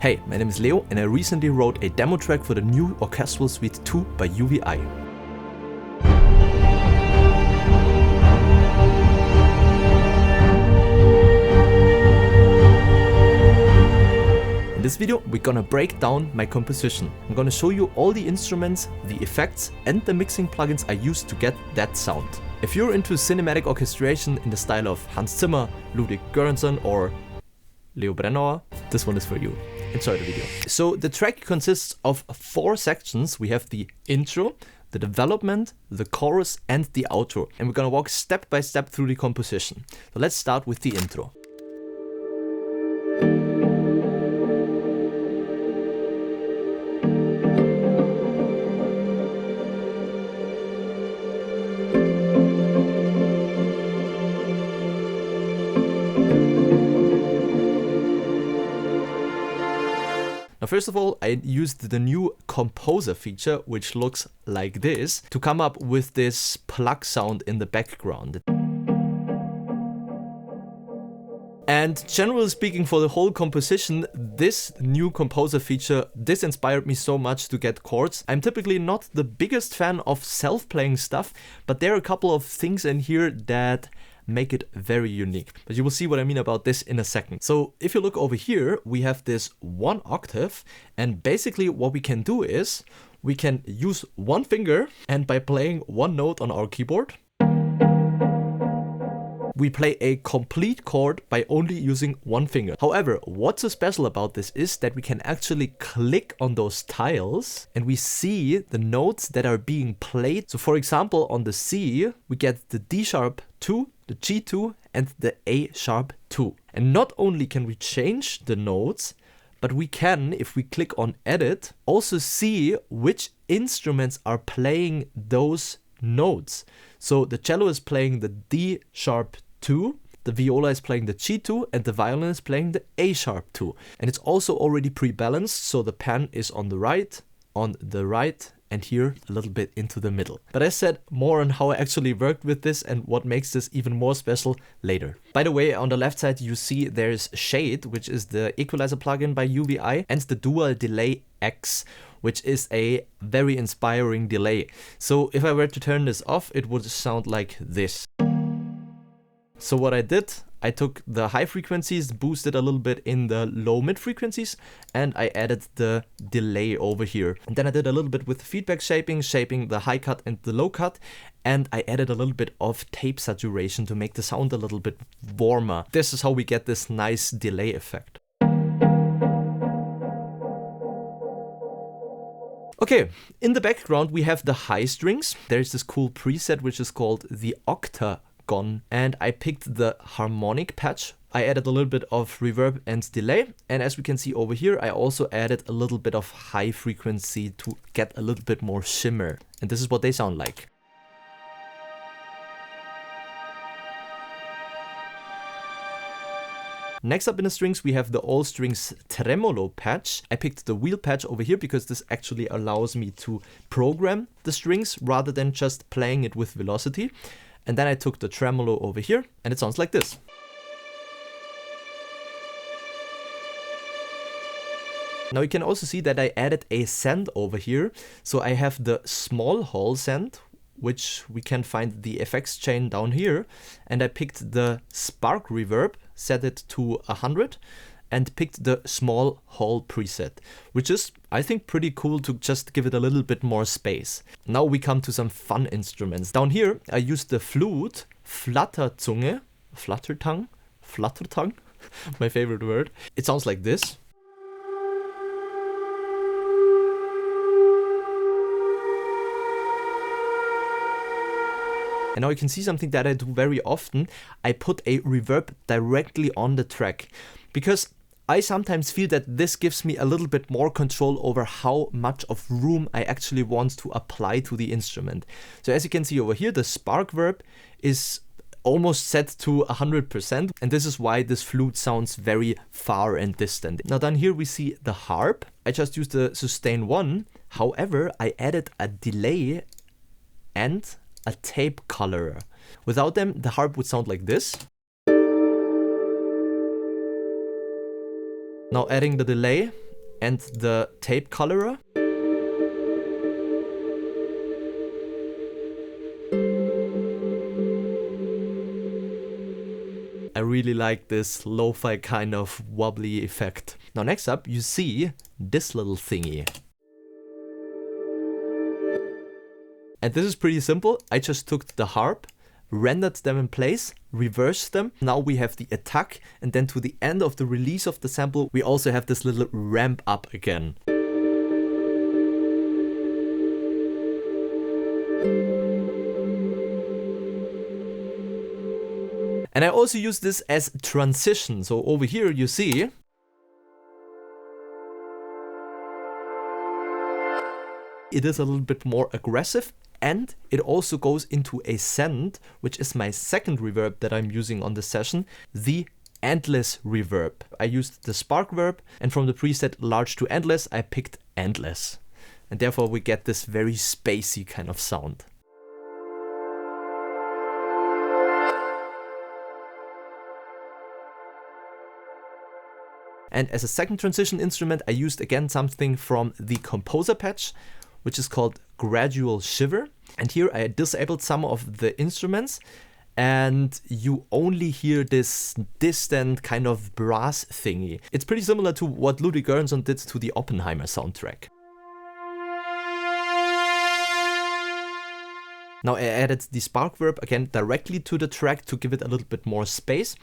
Hey, my name is Leo and I recently wrote a demo track for the new Orchestral Suite 2 by UVI. In this video, we're gonna break down my composition. I'm gonna show you all the instruments, the effects, and the mixing plugins I used to get that sound. If you're into cinematic orchestration in the style of Hans Zimmer, Ludwig Göransson, or Leo Brennauer, this one is for you. Enjoy the video. So the track consists of 4 sections. We have the intro, the development, the chorus, and the outro. And we're gonna walk step by step through the composition. So let's start with the intro. Now, first of all, I used the new composer feature, which looks like this, to come up with this plug sound in the background. And generally speaking, for the whole composition, this new composer feature, this inspired me so much to get chords. I'm typically not the biggest fan of self-playing stuff, but there are a couple of things in here that make it very unique. But you will see what I mean about this in a second. So if you look over here, we have this 1 octave, and basically what we can do is we can use 1 finger, and by playing 1 note on our keyboard, we play a complete chord by only using 1 finger. However, what's so special about this is that we can actually click on those tiles and we see the notes that are being played. So for example, on the C, we get the D sharp 2, the G2, and the A sharp 2. And not only can we change the notes, but we can, if we click on edit, also see which instruments are playing those notes. So the cello is playing the D sharp 2, the viola is playing the G2, and the violin is playing the A sharp 2. And it's also already pre-balanced, so the pan is on the right, and here a little bit into the middle. But as said, more on how I actually worked with this and what makes this even more special later. By the way, on the left side you see there's Shade, which is the equalizer plugin by UVI, and the Dual Delay X, which is a very inspiring delay. So if I were to turn this off, it would sound like this. So what I did, I took the high frequencies, boosted a little bit in the low mid frequencies, and I added the delay over here. And then I did a little bit with feedback shaping the high cut and the low cut, and I added a little bit of tape saturation to make the sound a little bit warmer. This is how we get this nice delay effect. Okay, in the background we have the high strings. There's this cool preset which is called the octagon, and I picked the harmonic patch. I added a little bit of reverb and delay, and as we can see over here, I also added a little bit of high frequency to get a little bit more shimmer, and this is what they sound like. Next up in the strings, we have the all strings tremolo patch. I picked the wheel patch over here because this actually allows me to program the strings rather than just playing it with velocity. And then I took the tremolo over here, and it sounds like this. Now you can also see that I added a send over here. So I have the small hall send, which we can find the effects chain down here. And I picked the spark reverb, set it to 100, and picked the small hall preset, which is, I think, pretty cool to just give it a little bit more space. Now we come to some fun instruments. Down here, I used the flute, Flatterzunge, Flattertongue, my favorite word. It sounds like this. And now you can see something that I do very often. I put a reverb directly on the track, because I sometimes feel that this gives me a little bit more control over how much of room I actually want to apply to the instrument. So as you can see over here, the spark verb is almost set to 100%, and this is why this flute sounds very far and distant. Now down here we see the harp. I just used the sustain 1. However, I added a delay and a tape colorer. Without them, the harp would sound like this. Now adding the delay, and the tape colorer. I really like this lo-fi kind of wobbly effect. Now next up, you see this little thingy. And this is pretty simple. I just took the harp, rendered them in place, reversed them. Now we have the attack, and then to the end of the release of the sample, we also have this little ramp up again. And I also use this as transition. So over here you see it is a little bit more aggressive, and it also goes into a send, which is my second reverb that I'm using on the session, the endless reverb. I used the spark verb, and from the preset large to endless, I picked endless. And therefore we get this very spacey kind of sound. And as a second transition instrument, I used again something from the composer patch, which is called Gradual Shiver. And here I disabled some of the instruments, and you only hear this distant kind of brass thingy. It's pretty similar to what Ludwig Göransson did to the Oppenheimer soundtrack. Now I added the spark verb again directly to the track to give it a little bit more space.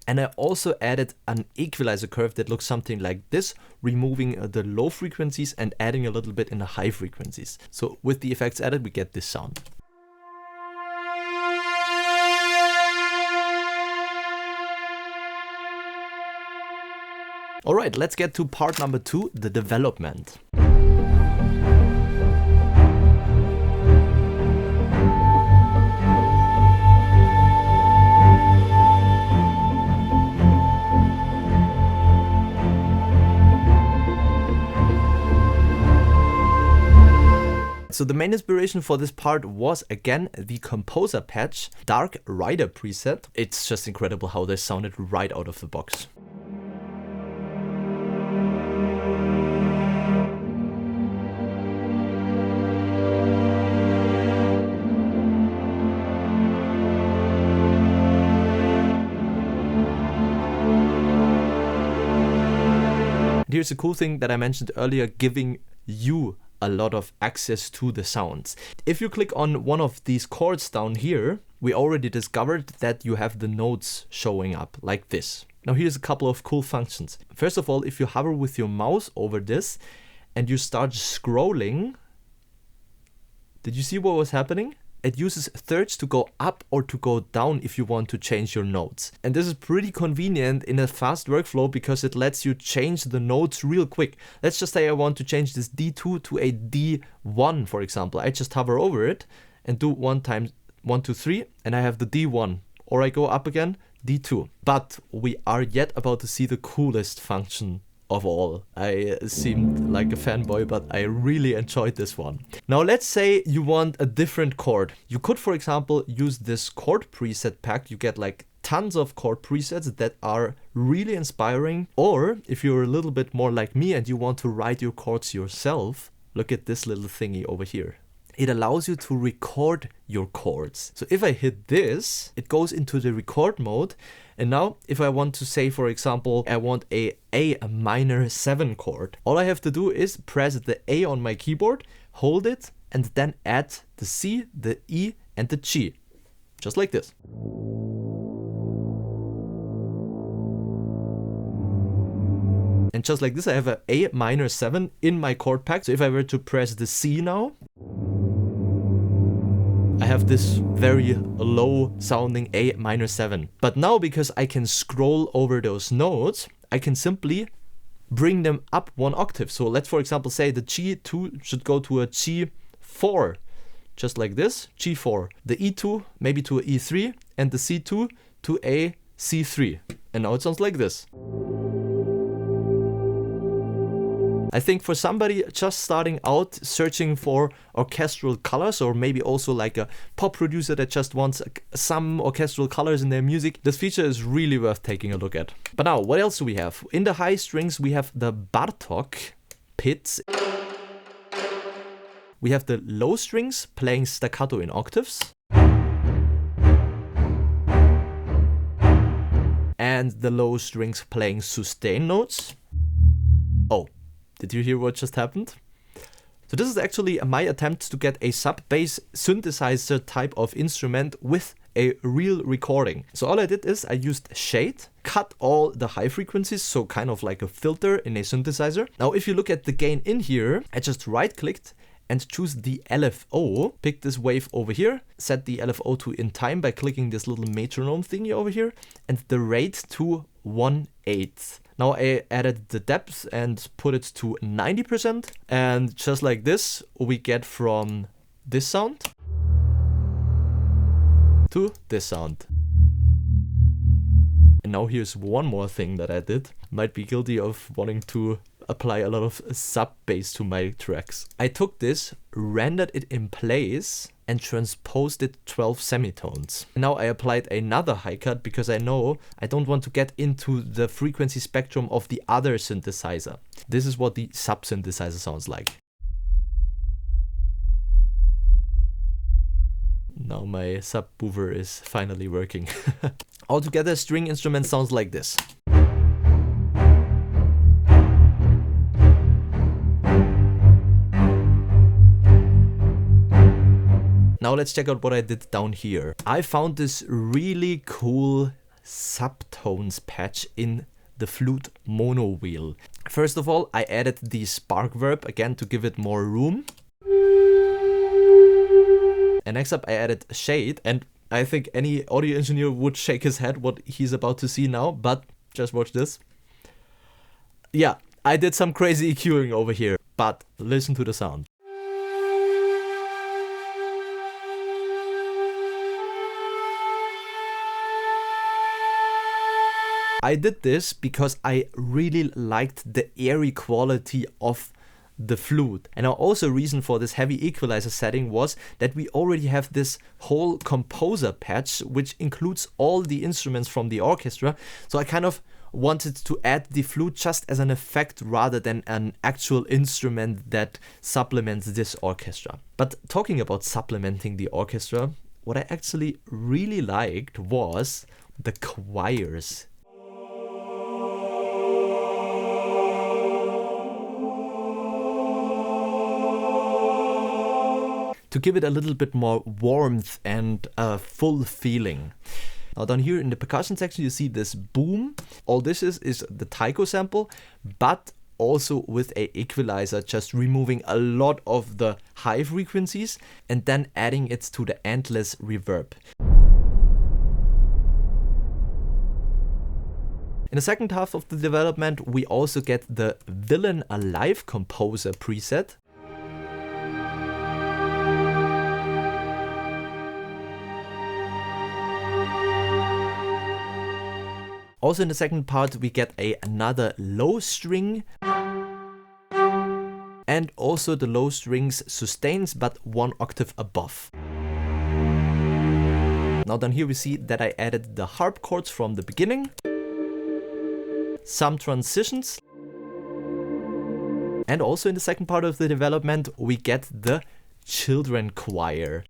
And I also added an equalizer curve that looks something like this, removing the low frequencies and adding a little bit in the high frequencies. So with the effects added, we get this sound. All right, let's get to part number 2, the development. So the main inspiration for this part was again the composer patch, Dark Rider preset. It's just incredible how they sounded right out of the box. Here's a cool thing that I mentioned earlier, giving you a lot of access to the sounds. If you click on one of these chords down here, we already discovered that you have the notes showing up like this. Now here's a couple of cool functions. First of all, if you hover with your mouse over this and you start scrolling, did you see what was happening? It uses thirds to go up or to go down if you want to change your notes. And this is pretty convenient in a fast workflow because it lets you change the notes real quick. Let's just say I want to change this D2 to a D1, for example. I just hover over it and do 1 times 1, 2, 3, and I have the D1. Or I go up again, D2. But we are yet about to see the coolest function of all. I seemed like a fanboy, but I really enjoyed this one. Now let's say you want a different chord. You could, for example, use this chord preset pack. You get like tons of chord presets that are really inspiring. Or if you're a little bit more like me and you want to write your chords yourself, look at this little thingy over here. It allows you to record your chords. So if I hit this, it goes into the record mode. And now if I want to say, for example, I want a minor 7 chord, all I have to do is press the A on my keyboard, hold it, and then add the C, the E, and the G. Just like this. And just like this, I have a A minor 7 in my chord pack. So if I were to press the C now, I have this very low sounding A minor 7. But now because I can scroll over those notes, I can simply bring them up 1 octave. So let's, for example, say the G2 should go to a G4, just like this, G4. The E2 maybe to a E3, and the C2 to a C3. And now it sounds like this. I think for somebody just starting out, searching for orchestral colors, or maybe also like a pop producer that just wants some orchestral colors in their music, this feature is really worth taking a look at. But now, what else do we have? In the high strings, we have the Bartók pits. We have the low strings playing staccato in octaves. And the low strings playing sustain notes. Oh, did you hear what just happened? So this is actually my attempt to get a sub-bass synthesizer type of instrument with a real recording. So all I did is I used shade, cut all the high frequencies, so kind of like a filter in a synthesizer. Now if you look at the gain in here, I just right clicked and choose the LFO, pick this wave over here, set the LFO to in time by clicking this little metronome thingy over here, and the rate to 1/8. Now I added the depth and put it to 90%, and just like this, we get from this sound to this sound. And now here's one more thing that I did. Might be guilty of wanting to apply a lot of sub-bass to my tracks. I took this, rendered it in place, and transposed it 12 semitones. Now I applied another high cut because I know I don't want to get into the frequency spectrum of the other synthesizer. This is what the sub-synthesizer sounds like. Now my subwoofer is finally working. Altogether, string instrument sounds like this. Now let's check out what I did down here. I found this really cool subtones patch in the flute mono wheel. First of all, I added the spark verb again to give it more room. And next up I added shade, and I think any audio engineer would shake his head what he's about to see now, but just watch this. Yeah, I did some crazy EQing over here, but listen to the sound. I did this because I really liked the airy quality of the flute. And also a reason for this heavy equalizer setting was that we already have this whole composer patch, which includes all the instruments from the orchestra. So I kind of wanted to add the flute just as an effect rather than an actual instrument that supplements this orchestra. But talking about supplementing the orchestra, what I actually really liked was the choirs. To give it a little bit more warmth and a full feeling. Now down here in the percussion section you see this boom. All this is the taiko sample, but also with a equalizer, just removing a lot of the high frequencies and then adding it to the endless reverb. In the second half of the development we also get the Villain Alive Composer preset. Also in the second part we get another low string, and also the low strings sustains but one octave above. Now down here we see that I added the harp chords from the beginning, some transitions, and also in the second part of the development we get the children choir.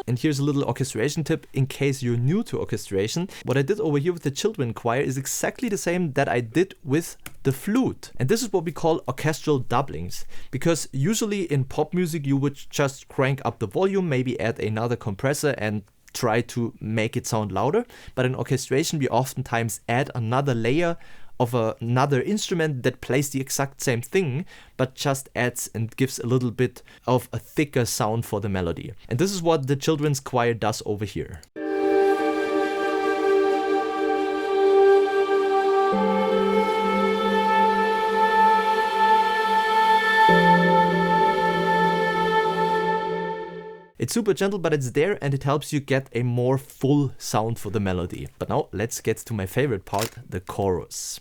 And here's a little orchestration tip in case you're new to orchestration. What I did over here with the children choir is exactly the same that I did with the flute. And this is what we call orchestral doublings. Because usually in pop music you would just crank up the volume, maybe add another compressor and try to make it sound louder. But in orchestration we oftentimes add another layer of another instrument that plays the exact same thing, but just adds and gives a little bit of a thicker sound for the melody. And this is what the children's choir does over here. It's super gentle, but it's there and it helps you get a more full sound for the melody. But now let's get to my favorite part, the chorus.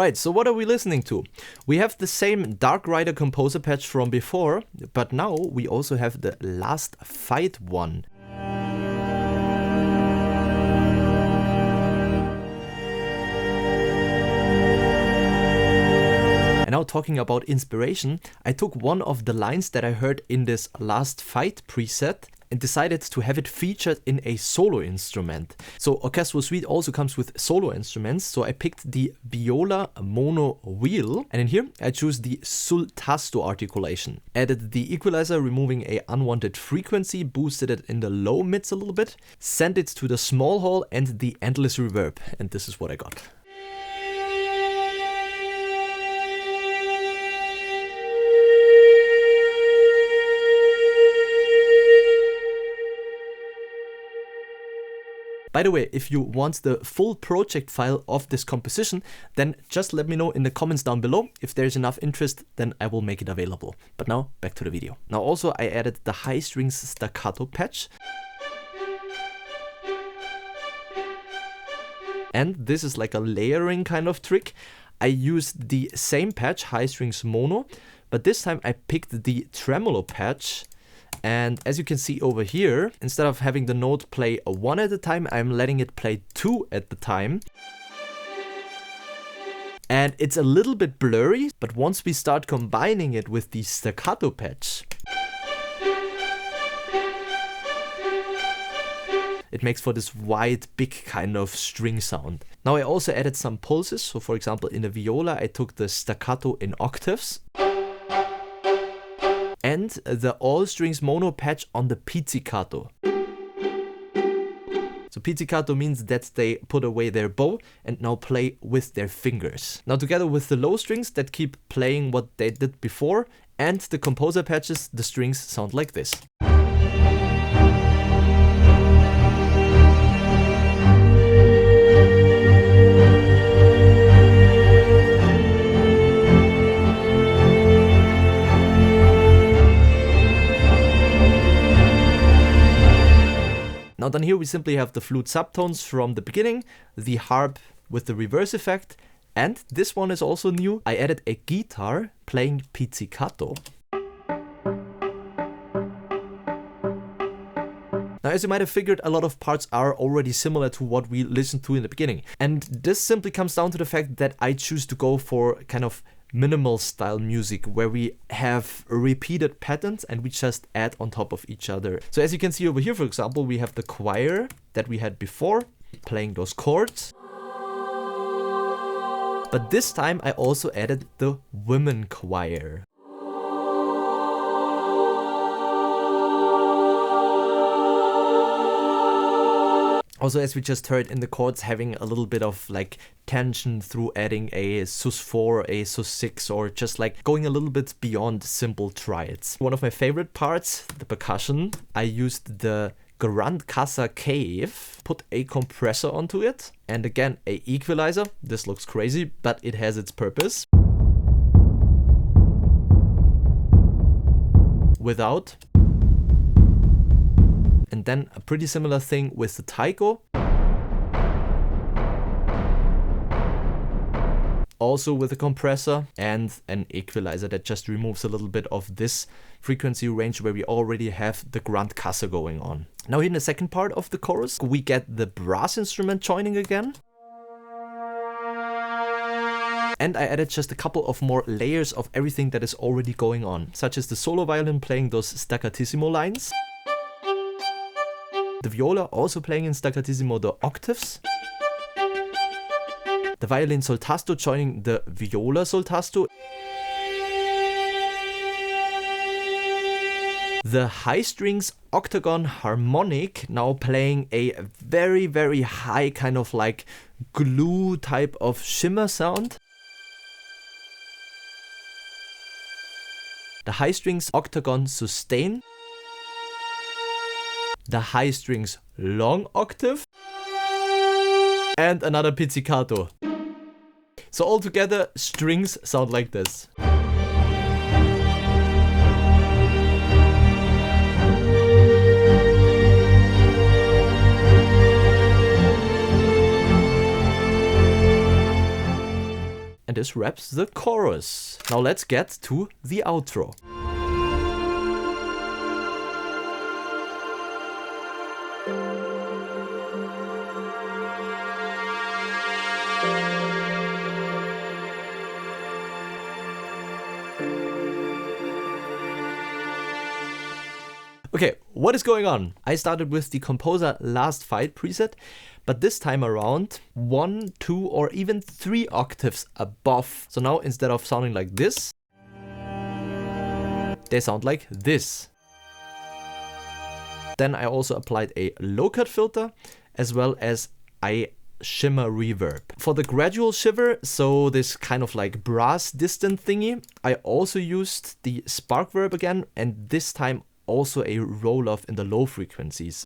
Alright, so what are we listening to? We have the same Dark Rider composer patch from before, but now we also have the Last Fight one. And now talking about inspiration, I took one of the lines that I heard in this Last Fight preset and decided to have it featured in a solo instrument. So Orchestral Suite also comes with solo instruments, so I picked the viola mono wheel, and in here I choose the sul tasto articulation. Added the equalizer, removing a unwanted frequency, boosted it in the low mids a little bit, sent it to the small hall and the endless reverb, and this is what I got. By the way, if you want the full project file of this composition, then just let me know in the comments down below. If there's enough interest, then I will make it available. But now, back to the video. Now also I added the high strings staccato patch. And this is like a layering kind of trick. I used the same patch, high strings mono, but this time I picked the tremolo patch. And as you can see over here, instead of having the note play one at a time, I'm letting it play two at the time. And it's a little bit blurry, but once we start combining it with the staccato patch, it makes for this wide, big kind of string sound. Now I also added some pulses. So for example, in the viola, I took the staccato in octaves. And the all strings mono patch on the pizzicato. So pizzicato means that they put away their bow and now play with their fingers. Now together with the low strings that keep playing what they did before and the composer patches, the strings sound like this. Now down here we simply have the flute subtones from the beginning, the harp with the reverse effect, and this one is also new. I added a guitar playing pizzicato. Now as you might have figured, a lot of parts are already similar to what we listened to in the beginning. And this simply comes down to the fact that I choose to go for kind of minimal style music where we have repeated patterns and we just add on top of each other. So as you can see over here, for example, we have the choir that we had before playing those chords. But this time I also added the women choir. Also, as we just heard in the chords, having a little bit of like tension through adding a sus4, a sus6, or just like going a little bit beyond simple triads. One of my favorite parts, the percussion, I used the Grand Casa Cave, put a compressor onto it, and again a equalizer. This looks crazy, but it has its purpose. Without. And then a pretty similar thing with the taiko. Also with a compressor and an equalizer that just removes a little bit of this frequency range where we already have the Grand Casa going on. Now in the second part of the chorus, we get the brass instrument joining again. And I added just a couple of more layers of everything that is already going on, such as the solo violin playing those staccatissimo lines. The viola also playing in staccatissimo the octaves. The violin sol tasto joining the viola sol tasto. The high strings octagon harmonic now playing a very, very high kind of like glue type of shimmer sound. The high strings octagon sustain. The high strings long octave. And another pizzicato. So altogether, strings sound like this. And this wraps the chorus. Now let's get to the outro. Okay, what is going on? I started with the Composer Last Fight preset, but this time around 1, 2, or even 3 octaves above. So now instead of sounding like this, they sound like this. Then I also applied a low-cut filter as well as a shimmer reverb. For the gradual shiver, so this kind of like brass distant thingy, I also used the spark verb again, and this time also a roll-off in the low frequencies.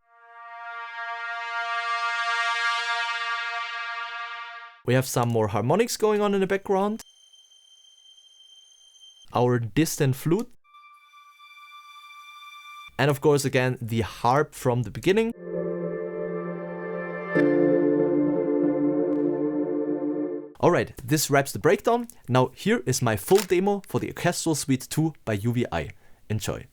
We have some more harmonics going on in the background. Our distant flute. And of course again the harp from the beginning. Alright, this wraps the breakdown. Now here is my full demo for the Orchestral Suite 2 by UVI. Enjoy.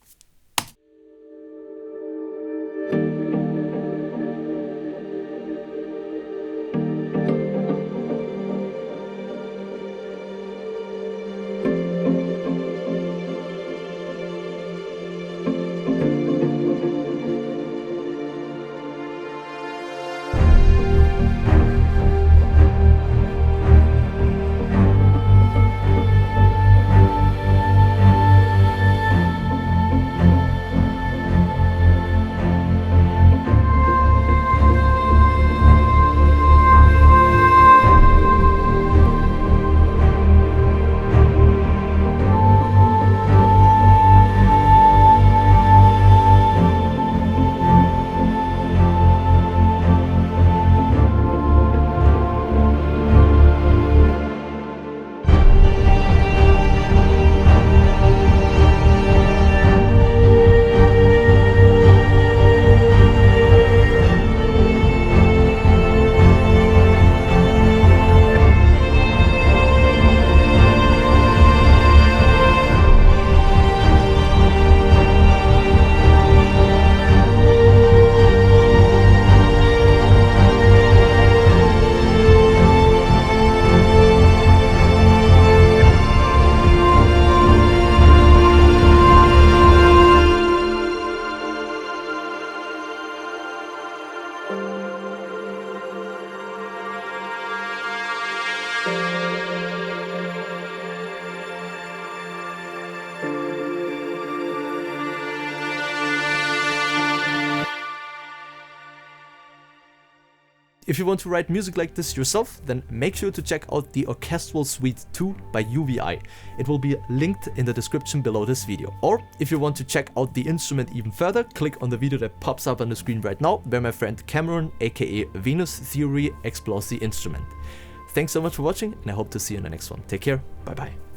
If you want to write music like this yourself, then make sure to check out the Orchestral Suite 2 by UVI. It will be linked in the description below this video. Or if you want to check out the instrument even further, click on the video that pops up on the screen right now, where my friend Cameron, aka Venus Theory, explores the instrument. Thanks so much for watching, and I hope to see you in the next one. Take care, bye bye.